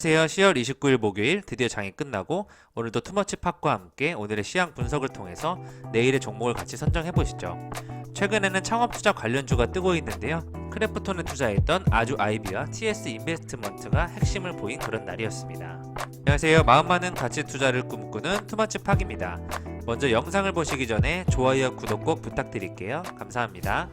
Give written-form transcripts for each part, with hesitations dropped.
안녕하세요. 10월 29일 목요일 드디어 장이 끝나고 오늘도 투머치팍과 함께 오늘의 시황 분석을 통해서 내일의 종목을 같이 선정해 보시죠. 최근에는 창업투자 관련주가 뜨고 있는데요. 크래프톤에 투자했던 아주 아이비와 TS 인베스트먼트가 핵심을 보인 그런 날이었습니다. 안녕하세요. 마음 많은 가치 투자를 꿈꾸는 투머치팍입니다. 먼저 영상을 보시기 전에 좋아요와 구독 꼭 부탁드릴게요. 감사합니다.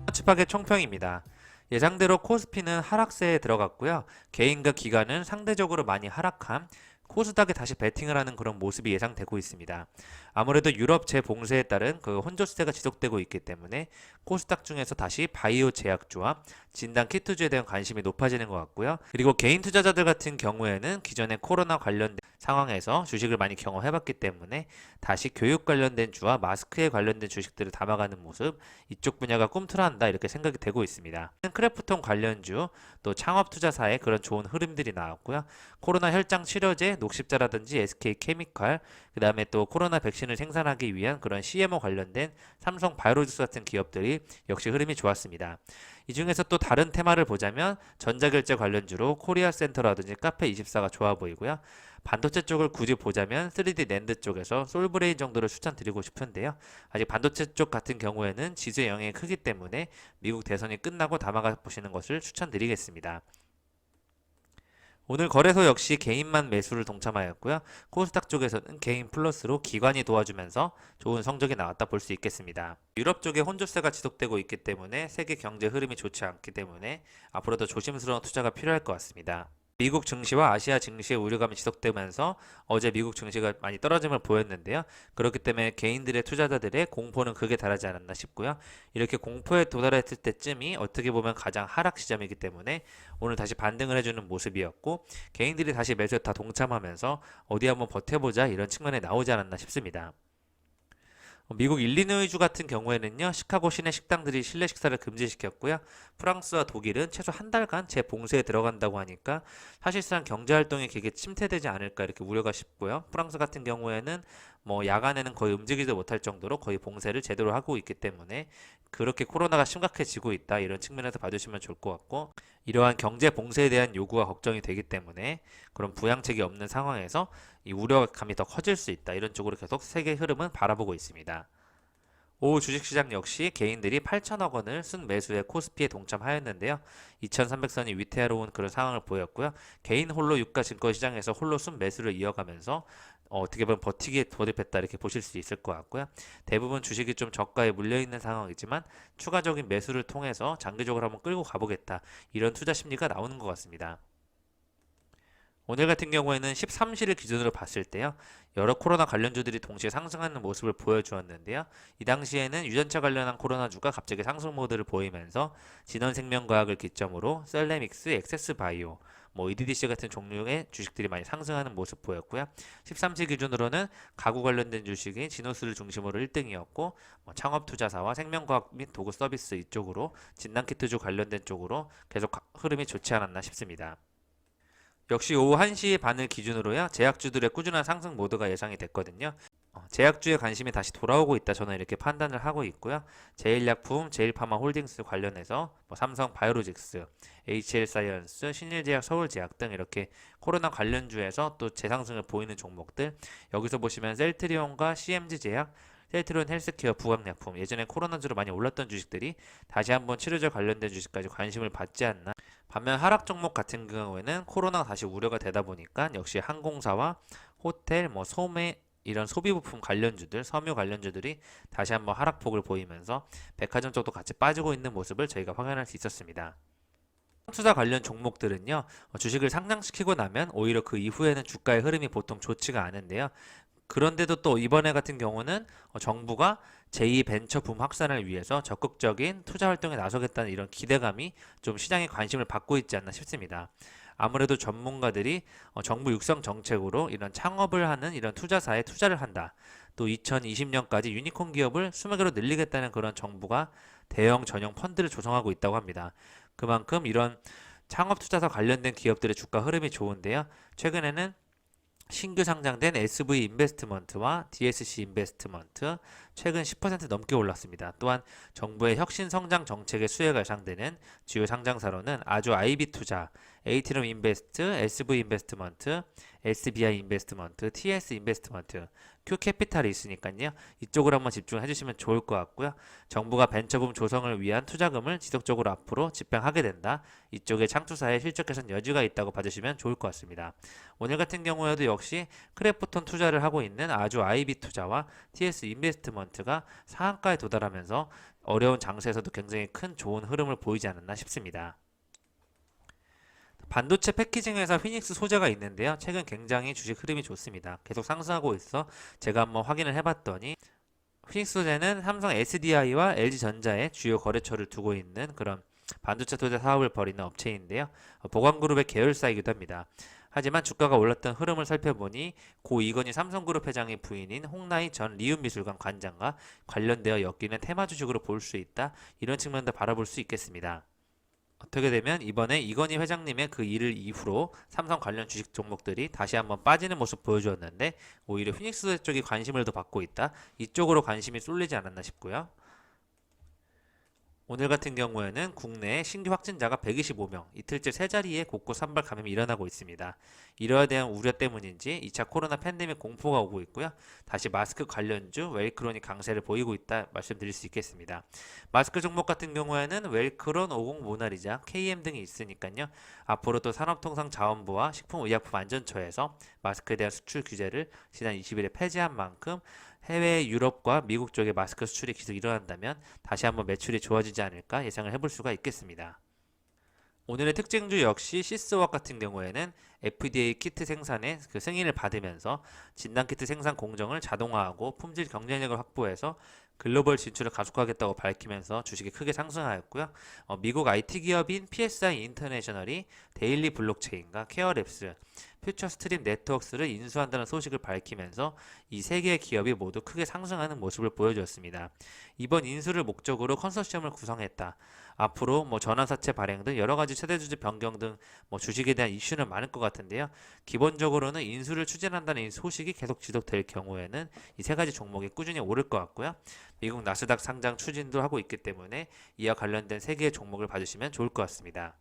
투머치팍의 총평입니다. 예상대로 코스피는 하락세에 들어갔고요. 개인과 기관은 상대적으로 많이 하락한 코스닥에 다시 베팅을 하는 그런 모습이 예상되고 있습니다. 아무래도 유럽 재봉쇄에 따른 그 혼조세가 지속되고 있기 때문에 코스닥 중에서 다시 바이오 제약주와 진단 키트주에 대한 관심이 높아지는 것 같고요. 그리고 개인 투자자들 같은 경우에는 기존에 코로나 관련된 상황에서 주식을 많이 경험해봤기 때문에 다시 교육 관련된 주와 마스크에 관련된 주식들을 담아가는 모습, 이쪽 분야가 꿈틀어한다 이렇게 생각이 되고 있습니다. 크래프톤 관련주, 또 창업 투자사의 그런 좋은 흐름들이 나왔고요. 코로나 혈장 치료제, 녹십자라든지 SK케미칼, 그 다음에 또 코로나 백신을 생산하기 위한 그런 CMO 관련된 삼성 바이오로직스 같은 기업들이 역시 흐름이 좋았습니다. 이 중에서 또 다른 테마를 보자면 전자결제 관련주로 코리아센터라든지 카페24가 좋아 보이고요. 반도체 쪽을 굳이 보자면 3D 낸드 쪽에서 솔브레인 정도를 추천드리고 싶은데요. 아직 반도체 쪽 같은 경우에는 지수의 영향이 크기 때문에 미국 대선이 끝나고 담아가 보시는 것을 추천드리겠습니다. 오늘 거래소 역시 개인만 매수를 동참하였고요. 코스닥 쪽에서는 개인 플러스로 기관이 도와주면서 좋은 성적이 나왔다 볼 수 있겠습니다. 유럽 쪽에 혼조세가 지속되고 있기 때문에 세계 경제 흐름이 좋지 않기 때문에 앞으로도 조심스러운 투자가 필요할 것 같습니다. 미국 증시와 아시아 증시의 우려감이 지속되면서 어제 미국 증시가 많이 떨어짐을 보였는데요. 그렇기 때문에 개인들의 투자자들의 공포는 극에 달하지 않았나 싶고요. 이렇게 공포에 도달했을 때쯤이 어떻게 보면 가장 하락 시점이기 때문에 오늘 다시 반등을 해주는 모습이었고, 개인들이 다시 매수에 다 동참하면서 어디 한번 버텨보자 이런 측면에 나오지 않았나 싶습니다. 미국 일리노이주 같은 경우에는요, 시카고 시내 식당들이 실내 식사를 금지시켰고요. 프랑스와 독일은 최소 한 달간 재봉쇄에 들어간다고 하니까 사실상 경제 활동이 되게 침체되지 않을까 이렇게 우려가 싶고요. 프랑스 같은 경우에는 뭐 야간에는 거의 움직이지 못할 정도로 거의 봉쇄를 제대로 하고 있기 때문에 그렇게 코로나가 심각해지고 있다 이런 측면에서 봐주시면 좋을 것 같고, 이러한 경제 봉쇄에 대한 요구가 걱정이 되기 때문에 그런 부양책이 없는 상황에서 이 우려감이 더 커질 수 있다 이런 쪽으로 계속 세계 흐름은 바라보고 있습니다. 오후 주식시장 역시 개인들이 8천억 원을 순매수에 코스피에 동참하였는데요. 2300선이 위태로운 그런 상황을 보였고요. 개인 홀로 유가 증권시장에서 홀로 순매수를 이어가면서 어떻게 보면 버티기에 돌입했다 이렇게 보실 수 있을 것 같고요. 대부분 주식이 좀 저가에 물려있는 상황이지만 추가적인 매수를 통해서 장기적으로 한번 끌고 가보겠다 이런 투자 심리가 나오는 것 같습니다. 오늘 같은 경우에는 13시를 기준으로 봤을 때요. 여러 코로나 관련주들이 동시에 상승하는 모습을 보여주었는데요. 이 당시에는 유전차 관련한 코로나주가 갑자기 상승 모드를 보이면서 진원생명과학을 기점으로 셀레믹스, 엑세스바이오, 뭐 EDDC 같은 종류의 주식들이 많이 상승하는 모습 보였고요. 13시 기준으로는 가구 관련된 주식이 지노스를 중심으로 1등이었고, 뭐 창업투자사와 생명과학 및 도구 서비스 이쪽으로 진단키트주 관련된 쪽으로 계속 흐름이 좋지 않았나 싶습니다. 역시 오후 1시 반을 기준으로요. 제약주들의 꾸준한 상승 모드가 예상이 됐거든요. 제약주에 관심이 다시 돌아오고 있다 저는 이렇게 판단을 하고 있고요. 제일약품, 제일파마홀딩스 관련해서 뭐 삼성 바이오로직스, HL사이언스, 신일제약, 서울제약 등 이렇게 코로나 관련주에서 또 재상승을 보이는 종목들, 여기서 보시면 셀트리온과 CMG제약, 셀트리온 헬스케어, 부강약품, 예전에 코로나주로 많이 올랐던 주식들이 다시 한번 치료제 관련된 주식까지 관심을 받지 않나. 반면 하락 종목 같은 경우에는 코로나가 다시 우려가 되다 보니까 역시 항공사와 호텔, 뭐 소매 이런 소비부품 관련주들, 섬유 관련주들이 다시 한번 하락폭을 보이면서 백화점 쪽도 같이 빠지고 있는 모습을 저희가 확인할 수 있었습니다. 투자 관련 종목들은요, 주식을 상장시키고 나면 오히려 그 이후에는 주가의 흐름이 보통 좋지가 않은데요. 그런데도 또 이번에 같은 경우는 정부가 제2 벤처 붐 확산을 위해서 적극적인 투자 활동에 나서겠다는 이런 기대감이 좀 시장의 관심을 받고 있지 않나 싶습니다. 아무래도 전문가들이 정부 육성 정책으로 이런 창업을 하는 이런 투자사에 투자를 한다. 또 2020년까지 유니콘 기업을 20개로 늘리겠다는 그런 정부가 대형 전용 펀드를 조성하고 있다고 합니다. 그만큼 이런 창업 투자사 관련된 기업들의 주가 흐름이 좋은데요. 최근에는 신규 상장된 SV 인베스트먼트와 DSC 인베스트먼트 최근 10% 넘게 올랐습니다. 또한 정부의 혁신 성장 정책의 수혜가 예상되는 주요 상장사로는 아주 IB 투자, 에이티럼 인베스트, SV 인베스트먼트, SBI 인베스트먼트, TS 인베스트먼트, Q 캐피탈이 있으니까요. 이쪽으로 한번 집중해 주시면 좋을 것 같고요. 정부가 벤처붐 조성을 위한 투자금을 지속적으로 앞으로 집행하게 된다. 이쪽에 창투사의 실적 개선 여지가 있다고 봐주시면 좋을 것 같습니다. 오늘 같은 경우에도 역시 크래프톤 투자를 하고 있는 아주 IB 투자와 TS 인베스트먼트가 상한가에 도달하면서 어려운 장세에서도 굉장히 큰 좋은 흐름을 보이지 않았나 싶습니다. 반도체 패키징 회사 휘닉스 소재가 있는데요. 최근 굉장히 주식 흐름이 좋습니다. 계속 상승하고 있어 제가 한번 확인을 해봤더니 휘닉스 소재는 삼성 SDI와 LG전자의 주요 거래처를 두고 있는 그런 반도체 소재 사업을 벌이는 업체인데요. 보광그룹의 계열사이기도 합니다. 하지만 주가가 올랐던 흐름을 살펴보니 고 이건희 삼성그룹 회장의 부인인 홍나희 전 리움미술관 관장과 관련되어 엮이는 테마 주식으로 볼 수 있다. 이런 측면도 바라볼 수 있겠습니다. 어떻게 되면 이번에 이건희 회장님의 그 일을 이후로 삼성 관련 주식 종목들이 다시 한번 빠지는 모습 보여주었는데 오히려 휘닉스 쪽이 관심을 더 받고 있다. 이쪽으로 관심이 쏠리지 않았나 싶고요. 오늘 같은 경우에는 국내 신규 확진자가 125명, 이틀째 세 자리에 곳곳 산발 감염이 일어나고 있습니다. 이러한 대한 우려 때문인지 2차 코로나 팬데믹 공포가 오고 있고요. 다시 마스크 관련주 웰크론이 강세를 보이고 있다 말씀드릴 수 있겠습니다. 마스크 종목 같은 경우에는 웰크론, 50 모나리자, KM 등이 있으니까요. 앞으로 또 산업통상자원부와 식품의약품안전처에서 마스크에 대한 수출 규제를 지난 20일에 폐지한 만큼 해외 유럽과 미국 쪽에 마스크 수출이 계속 일어난다면 다시 한번 매출이 좋아지지 않을까 예상을 해볼 수가 있겠습니다. 오늘의 특징주 역시 시스워크 같은 경우에는 FDA 키트 생산의 그 승인을 받으면서 진단키트 생산 공정을 자동화하고 품질 경쟁력을 확보해서 글로벌 진출을 가속하겠다고 밝히면서 주식이 크게 상승하였고요. 미국 IT 기업인 PSI 인터내셔널이 데일리 블록체인과 케어랩스, 퓨처 스트림 네트워크스를 인수한다는 소식을 밝히면서 이 세 개의 기업이 모두 크게 상승하는 모습을 보여주었습니다. 이번 인수를 목적으로 컨소시엄을 구성했다. 앞으로 전환사채 발행 등 여러 가지 최대주주 변경 등 주식에 대한 이슈는 많을 것 같은데요. 기본적으로는 인수를 추진한다는 이 소식이 계속 지속될 경우에는 이 세 가지 종목이 꾸준히 오를 것 같고요. 미국 나스닥 상장 추진도 하고 있기 때문에 이와 관련된 세 개의 종목을 봐주시면 좋을 것 같습니다.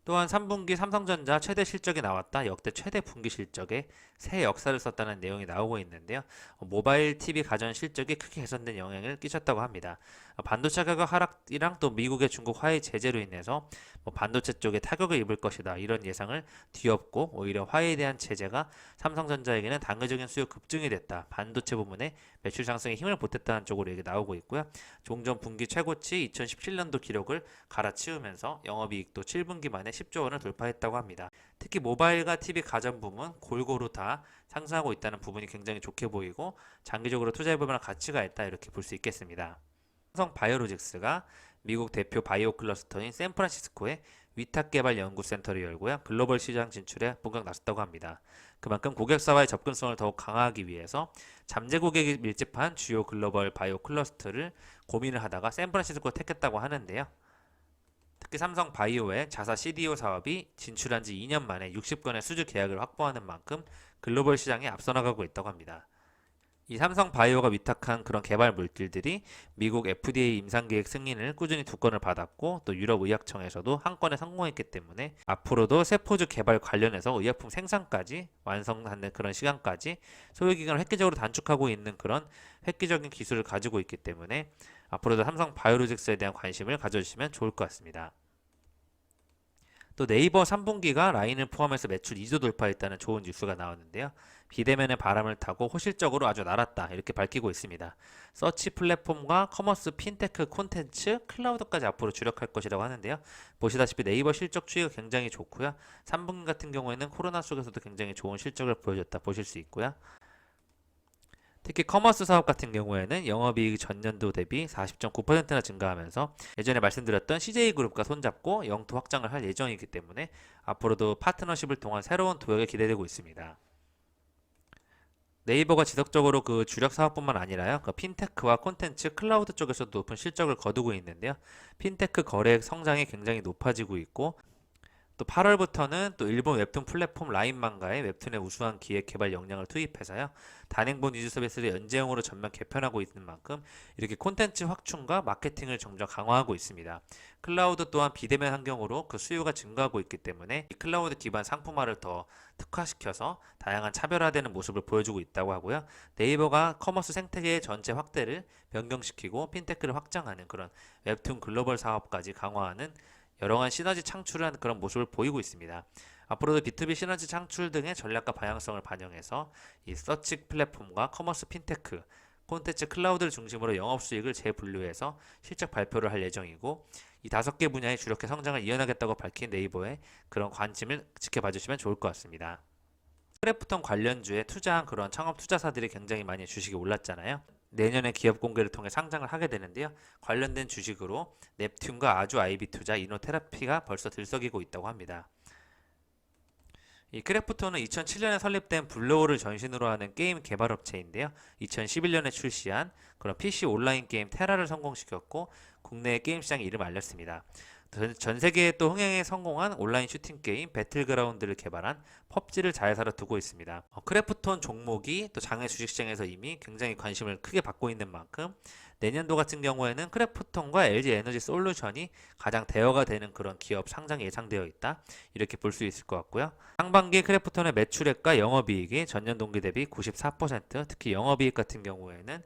또한 3분기 삼성전자 최대 실적이 나왔다. 역대 최대 분기 실적에 새 역사를 썼다는 내용이 나오고 있는데요. 모바일 TV 가전 실적이 크게 개선된 영향을 끼쳤다고 합니다. 반도체 가격 하락이랑 또 미국의 중국 화해 제재로 인해서 반도체 쪽에 타격을 입을 것이다. 이런 예상을 뒤엎고 오히려 화해에 대한 제재가 삼성전자에게는 단기적인 수요 급증이 됐다. 반도체 부문에 매출 상승에 힘을 보탰다는 쪽으로 얘기 나오고 있고요. 종전 분기 최고치 2017년도 기록을 갈아치우면서 영업이익도 7분기 만에 10조 원을 돌파했다고 합니다. 특히 모바일과 TV 가전 부문 골고루 다 상승하고 있다는 부분이 굉장히 좋게 보이고 장기적으로 투자해볼 만한 가치가 있다 이렇게 볼 수 있겠습니다. 삼성 바이오로직스가 미국 대표 바이오 클러스터인 샌프란시스코에 위탁 개발 연구센터를 열고요. 글로벌 시장 진출에 본격 나섰다고 합니다. 그만큼 고객사와의 접근성을 더욱 강화하기 위해서 잠재 고객이 밀집한 주요 글로벌 바이오 클러스터를 고민을 하다가 샌프란시스코를 택했다고 하는데요. 특히 삼성 바이오의 자사 CDO 사업이 진출한 지 2년 만에 60건의 수주 계약을 확보하는 만큼 글로벌 시장에 앞서 나가고 있다고 합니다. 이 삼성 바이오가 위탁한 그런 개발 물질들이 미국 FDA 임상계획 승인을 꾸준히 2건을 받았고 또 유럽 의약청에서도 1건에 성공했기 때문에 앞으로도 세포주 개발 관련해서 의약품 생산까지 완성하는 그런 시간까지 소요기간을 획기적으로 단축하고 있는 그런 획기적인 기술을 가지고 있기 때문에 앞으로도 삼성 바이오로직스에 대한 관심을 가져주시면 좋을 것 같습니다. 또 네이버 3분기가 라인을 포함해서 매출 2조 돌파했다는 좋은 뉴스가 나왔는데요. 비대면의 바람을 타고 호실적으로 아주 날았다 이렇게 밝히고 있습니다. 서치 플랫폼과 커머스, 핀테크, 콘텐츠, 클라우드까지 앞으로 주력할 것이라고 하는데요. 보시다시피 네이버 실적 추이가 굉장히 좋고요. 3분기 같은 경우에는 코로나 속에서도 굉장히 좋은 실적을 보여줬다 보실 수 있고요. 특히 커머스 사업 같은 경우에는 영업이익이 전년도 대비 40.9%나 증가하면서 예전에 말씀드렸던 CJ그룹과 손잡고 영토 확장을 할 예정이기 때문에 앞으로도 파트너십을 통한 새로운 도약이 기대되고 있습니다. 네이버가 지속적으로 그 주력 사업뿐만 아니라요, 그 핀테크와 콘텐츠, 클라우드 쪽에서도 높은 실적을 거두고 있는데요. 핀테크 거래액 성장이 굉장히 높아지고 있고 또 8월부터는 또 일본 웹툰 플랫폼 라인망가에 웹툰의 우수한 기획 개발 역량을 투입해서요. 단행본 위주 서비스를 연재형으로 전면 개편하고 있는 만큼 이렇게 콘텐츠 확충과 마케팅을 점점 강화하고 있습니다. 클라우드 또한 비대면 환경으로 그 수요가 증가하고 있기 때문에 이 클라우드 기반 상품화를 더 특화시켜서 다양한 차별화되는 모습을 보여주고 있다고 하고요. 네이버가 커머스 생태계 전체 확대를 변경시키고 핀테크를 확장하는 그런 웹툰 글로벌 사업까지 강화하는 여러한 시너지 창출을 하는 그런 모습을 보이고 있습니다. 앞으로도 B2B 시너지 창출 등의 전략과 방향성을 반영해서 이 서치 플랫폼과 커머스 핀테크, 콘텐츠 클라우드를 중심으로 영업수익을 재분류해서 실적 발표를 할 예정이고 이 5개 분야의 주력해 성장을 이어나겠다고 밝힌 네이버의 그런 관심을 지켜봐 주시면 좋을 것 같습니다. 크래프톤 관련주에 투자한 그런 창업 투자사들이 굉장히 많이 주식이 올랐잖아요. 내년에 기업 공개를 통해 상장을 하게 되는데요. 관련된 주식으로 넵튠과 아주 아이비 투자, 이노테라피가 벌써 들썩이고 있다고 합니다. 이 크래프톤은 2007년에 설립된 블로우를 전신으로 하는 게임 개발 업체인데요. 2011년에 출시한 그런 PC 온라인 게임 테라를 성공시켰고 국내 게임 시장에 이름을 알렸습니다. 전 세계에 또 흥행에 성공한 온라인 슈팅 게임 배틀그라운드를 개발한 펍지를 자회사로 두고 있습니다. 크래프톤 종목이 또 장외 주식시장에서 이미 굉장히 관심을 크게 받고 있는 만큼 내년도 같은 경우에는 크래프톤과 LG 에너지 솔루션이 가장 대어가 되는 그런 기업 상장이 예상되어 있다. 이렇게 볼 수 있을 것 같고요. 상반기 크래프톤의 매출액과 영업이익이 전년 동기 대비 94%, 특히 영업이익 같은 경우에는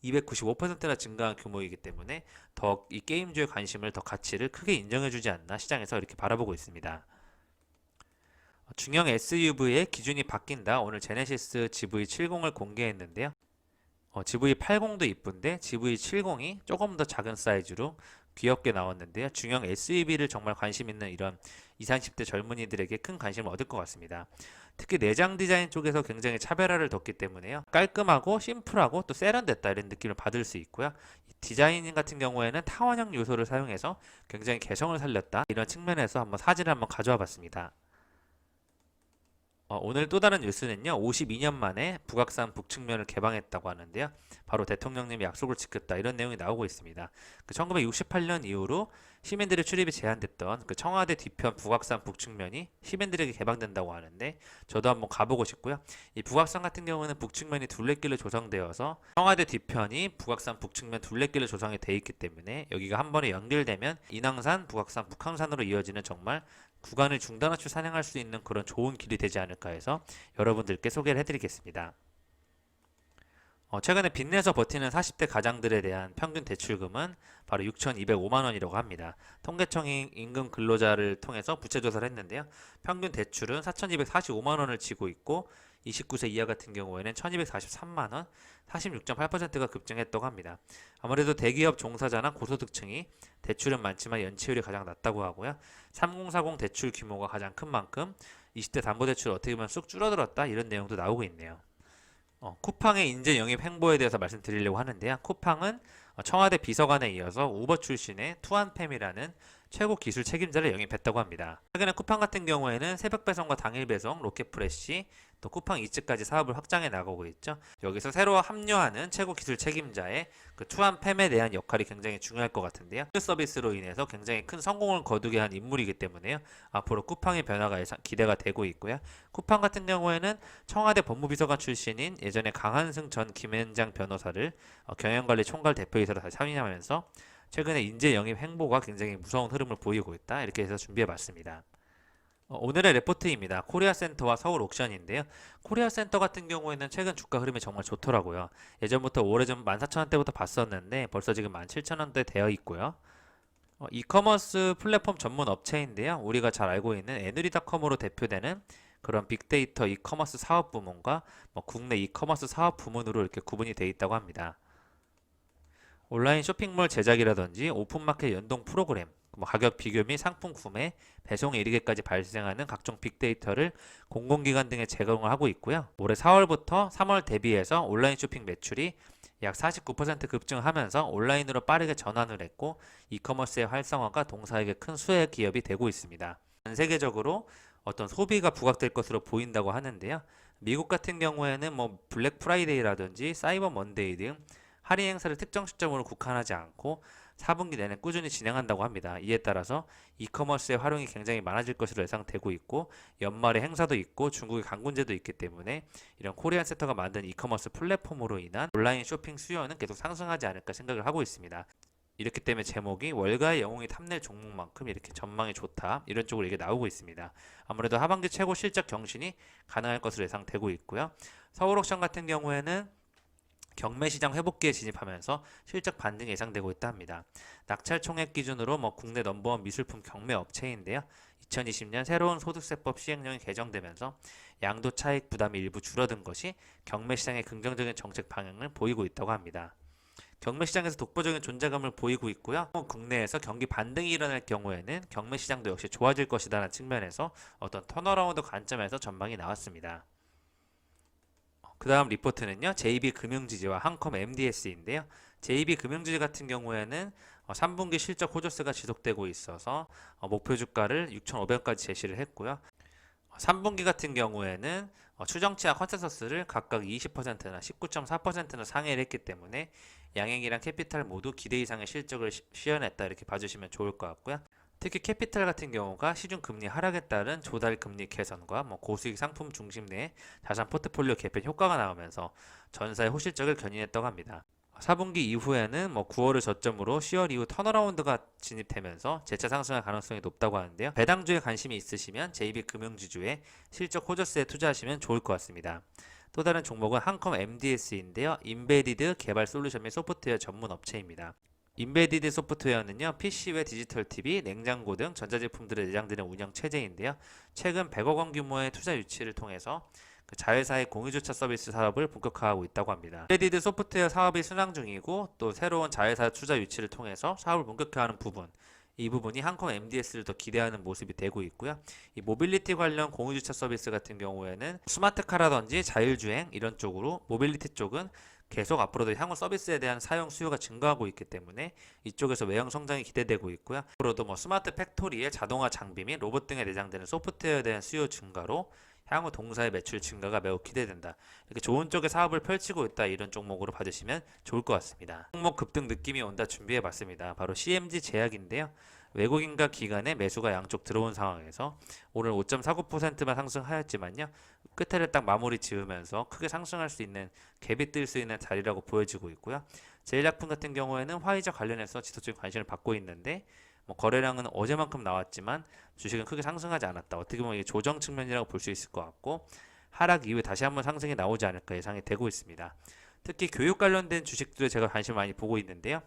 295%나 증가한 규모이기 때문에 더 이 게임주의 관심을 더 가치를 크게 인정해주지 않나 시장에서 이렇게 바라보고 있습니다. 중형 SUV의 기준이 바뀐다. 오늘 제네시스 GV70을 공개했는데요. GV80도 이쁜데 GV70이 조금 더 작은 사이즈로 귀엽게 나왔는데요. 중형 SUV를 정말 관심 있는 이런 20, 30대 젊은이들에게 큰 관심을 얻을 것 같습니다. 특히 내장 디자인 쪽에서 굉장히 차별화를 뒀기 때문에요. 깔끔하고 심플하고 또 세련됐다 이런 느낌을 받을 수 있고요. 디자인 같은 경우에는 타원형 요소를 사용해서 굉장히 개성을 살렸다. 이런 측면에서 한번 사진을 한번 가져와 봤습니다. 오늘 또 다른 뉴스는요. 52년 만에 북악산 북측면을 개방했다고 하는데요. 바로 대통령님이 약속을 지켰다 이런 내용이 나오고 있습니다. 1968년 이후로 시민들의 출입이 제한됐던 그 청와대 뒤편 북악산 북측면이 시민들에게 개방된다고 하는데 저도 한번 가보고 싶고요. 이 북악산 같은 경우는 북측면이 둘레길로 조성되어서 청와대 뒤편이 북악산 북측면 둘레길로 조성이 돼 있기 때문에 여기가 한 번에 연결되면 인왕산, 북악산, 북한산으로 이어지는 정말 구간을 중단 없이 산행할 수 있는 그런 좋은 길이 되지 않을까 해서 여러분들께 소개를 해드리겠습니다. 최근에 빚내서 버티는 40대 가장들에 대한 평균 대출금은 바로 6,205만 원이라고 합니다. 통계청이 임금 근로자를 통해서 부채조사를 했는데요. 평균 대출은 4,245만 원을 지고 있고 29세 이하 같은 경우에는 1,243만 원, 46.8%가 급증했다고 합니다. 아무래도 대기업 종사자나 고소득층이 대출은 많지만 연체율이 가장 낮다고 하고요. 3040 대출 규모가 가장 큰 만큼 20대 담보대출 어떻게 보면 쑥 줄어들었다 이런 내용도 나오고 있네요. 쿠팡의 인재 영입 행보에 대해서 말씀드리려고 하는데요. 쿠팡은 청와대 비서관에 이어서 우버 출신의 투안팸이라는 최고 기술 책임자를 영입했다고 합니다. 최근에 쿠팡 같은 경우에는 새벽 배송과 당일 배송, 로켓프레시, 또 쿠팡 이츠까지 사업을 확장해 나가고 있죠. 여기서 새로 합류하는 최고 기술 책임자의 그 투안팸에 대한 역할이 굉장히 중요할 것 같은데요. 그 서비스로 인해서 굉장히 큰 성공을 거두게 한 인물이기 때문에요. 앞으로 쿠팡의 변화가 기대가 되고 있고요. 쿠팡 같은 경우에는 청와대 법무비서관 출신인 예전에 강한승 전 김앤장 변호사를 경영관리 총괄 대표이사로 다시 참임하면서 최근에 인재 영입 행보가 굉장히 무서운 흐름을 보이고 있다. 이렇게 해서 준비해봤습니다. 오늘의 레포트입니다. 코리아센터와 서울 옥션인데요. 코리아센터 같은 경우에는 최근 주가 흐름이 정말 좋더라고요. 예전부터 오래전 14,000원대부터 봤었는데 벌써 지금 17,000원대 되어 있고요. 이커머스 플랫폼 전문 업체인데요. 우리가 잘 알고 있는 에누리닷컴으로 대표되는 그런 빅데이터 이커머스 사업 부문과 국내 이커머스 사업 부문으로 이렇게 구분이 되어 있다고 합니다. 온라인 쇼핑몰 제작이라든지 오픈마켓 연동 프로그램, 가격 비교 및 상품 구매, 배송에 이르게까지 발생하는 각종 빅데이터를 공공기관 등에 제공을 하고 있고요. 올해 4월부터 3월 대비해서 온라인 쇼핑 매출이 약 49% 급증하면서 온라인으로 빠르게 전환을 했고 이커머스의 활성화가 동사에게 큰 수혜 기업이 되고 있습니다. 전 세계적으로 어떤 소비가 부각될 것으로 보인다고 하는데요. 미국 같은 경우에는 블랙 프라이데이라든지 사이버 먼데이 등 할인 행사를 특정 시점으로 국한하지 않고 4분기 내내 꾸준히 진행한다고 합니다. 이에 따라서 이커머스의 활용이 굉장히 많아질 것으로 예상되고 있고 연말에 행사도 있고 중국의 관군제도 있기 때문에 이런 코리안 센터가 만든 이커머스 플랫폼으로 인한 온라인 쇼핑 수요는 계속 상승하지 않을까 생각을 하고 있습니다. 이렇기 때문에 제목이 월가의 영웅이 탐낼 종목만큼 이렇게 전망이 좋다 이런 쪽으로 이게 나오고 있습니다. 아무래도 하반기 최고 실적 경신이 가능할 것으로 예상되고 있고요. 서울옥션 같은 경우에는 경매시장 회복기에 진입하면서 실적 반등이 예상되고 있다 합니다. 낙찰 총액 기준으로 국내 넘버원 미술품 경매 업체인데요. 2020년 새로운 소득세법 시행령이 개정되면서 양도 차익 부담이 일부 줄어든 것이 경매시장의 긍정적인 정책 방향을 보이고 있다고 합니다. 경매시장에서 독보적인 존재감을 보이고 있고요. 국내에서 경기 반등이 일어날 경우에는 경매시장도 역시 좋아질 것이라는 측면에서 어떤 턴어라운드 관점에서 전망이 나왔습니다. 그 다음 리포트는요. JB금융지주와 한컴 MDS인데요. JB금융지주 같은 경우에는 3분기 실적 호조세가 지속되고 있어서 목표 주가를 6,500원까지 제시를 했고요. 3분기 같은 경우에는 추정치와 컨센서스를 각각 20%나 19.4%나 상회를 했기 때문에 양행이랑 캐피탈 모두 기대 이상의 실적을 시현했다 이렇게 봐주시면 좋을 것 같고요. 특히 캐피탈 같은 경우가 시중 금리 하락에 따른 조달 금리 개선과 고수익 상품 중심 내 자산 포트폴리오 개편 효과가 나오면서 전사의 호실적을 견인했다고 합니다. 4분기 이후에는 9월을 저점으로 10월 이후 턴어라운드가 진입되면서 재차 상승할 가능성이 높다고 하는데요. 배당주에 관심이 있으시면 JB금융지주의 실적 호조세에 투자하시면 좋을 것 같습니다. 또 다른 종목은 한컴 MDS인데요. 인베디드 개발 솔루션 및 소프트웨어 전문 업체입니다. 인베디드 소프트웨어는요, PC 외 디지털 TV, 냉장고 등 전자제품들을 내장되는 운영 체제인데요. 최근 100억 원 규모의 투자 유치를 통해서 자회사의 공유주차 서비스 사업을 본격화하고 있다고 합니다. 인베디드 소프트웨어 사업이 순항 중이고 또 새로운 자회사 투자 유치를 통해서 사업을 본격화하는 부분, 이 부분이 한컴 MDS를 더 기대하는 모습이 되고 있고요. 이 모빌리티 관련 공유주차 서비스 같은 경우에는 스마트카라든지 자율주행 이런 쪽으로 모빌리티 쪽은 계속 앞으로도 향후 서비스에 대한 사용 수요가 증가하고 있기 때문에 이쪽에서 외형 성장이 기대되고 있고요. 앞으로도 스마트 팩토리의 자동화 장비 및 로봇 등에 내장되는 소프트웨어에 대한 수요 증가로 향후 동사의 매출 증가가 매우 기대된다. 이렇게 좋은 쪽의 사업을 펼치고 있다 이런 종목으로 봐주시면 좋을 것 같습니다. 종목 급등 느낌이 온다 준비해봤습니다. 바로 CMG 제약인데요. 외국인과 기관의 매수가 양쪽 들어온 상황에서 오늘 5.49%만 상승하였지만요. 끝에를 딱 마무리 지으면서 크게 상승할 수 있는 갭이 뜰 수 있는 자리라고 보여지고 있고요. 제일약품 같은 경우에는 화이자 관련해서 지속적인 관심을 받고 있는데 거래량은 어제만큼 나왔지만 주식은 크게 상승하지 않았다. 어떻게 보면 이게 조정 측면이라고 볼 수 있을 것 같고 하락 이후에 다시 한번 상승이 나오지 않을까 예상이 되고 있습니다. 특히 교육 관련된 주식들에 제가 관심을 많이 보고 있는데요.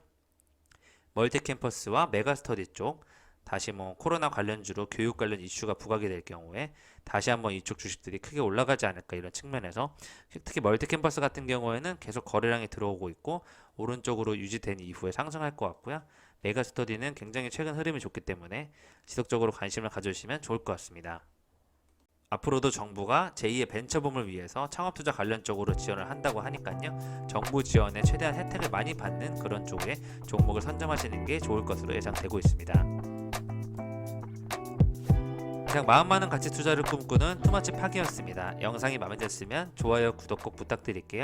멀티캠퍼스와 메가스터디 쪽 다시 코로나 관련주로 교육 관련 이슈가 부각이 될 경우에 다시 한번 이쪽 주식들이 크게 올라가지 않을까 이런 측면에서 특히 멀티캠퍼스 같은 경우에는 계속 거래량이 들어오고 있고 오른쪽으로 유지된 이후에 상승할 것 같고요. 메가스터디는 굉장히 최근 흐름이 좋기 때문에 지속적으로 관심을 가져주시면 좋을 것 같습니다. 앞으로도 정부가 제2의 벤처붐을 위해서 창업투자 관련 쪽으로 지원을 한다고 하니까요. 정부 지원에 최대한 혜택을 많이 받는 그런 쪽에 종목을 선점하시는 게 좋을 것으로 예상되고 있습니다. 그냥 마음 많은 가치 투자를 꿈꾸는 투머치 파기였습니다. 영상이 마음에 드셨으면 좋아요, 구독 꼭 부탁드릴게요.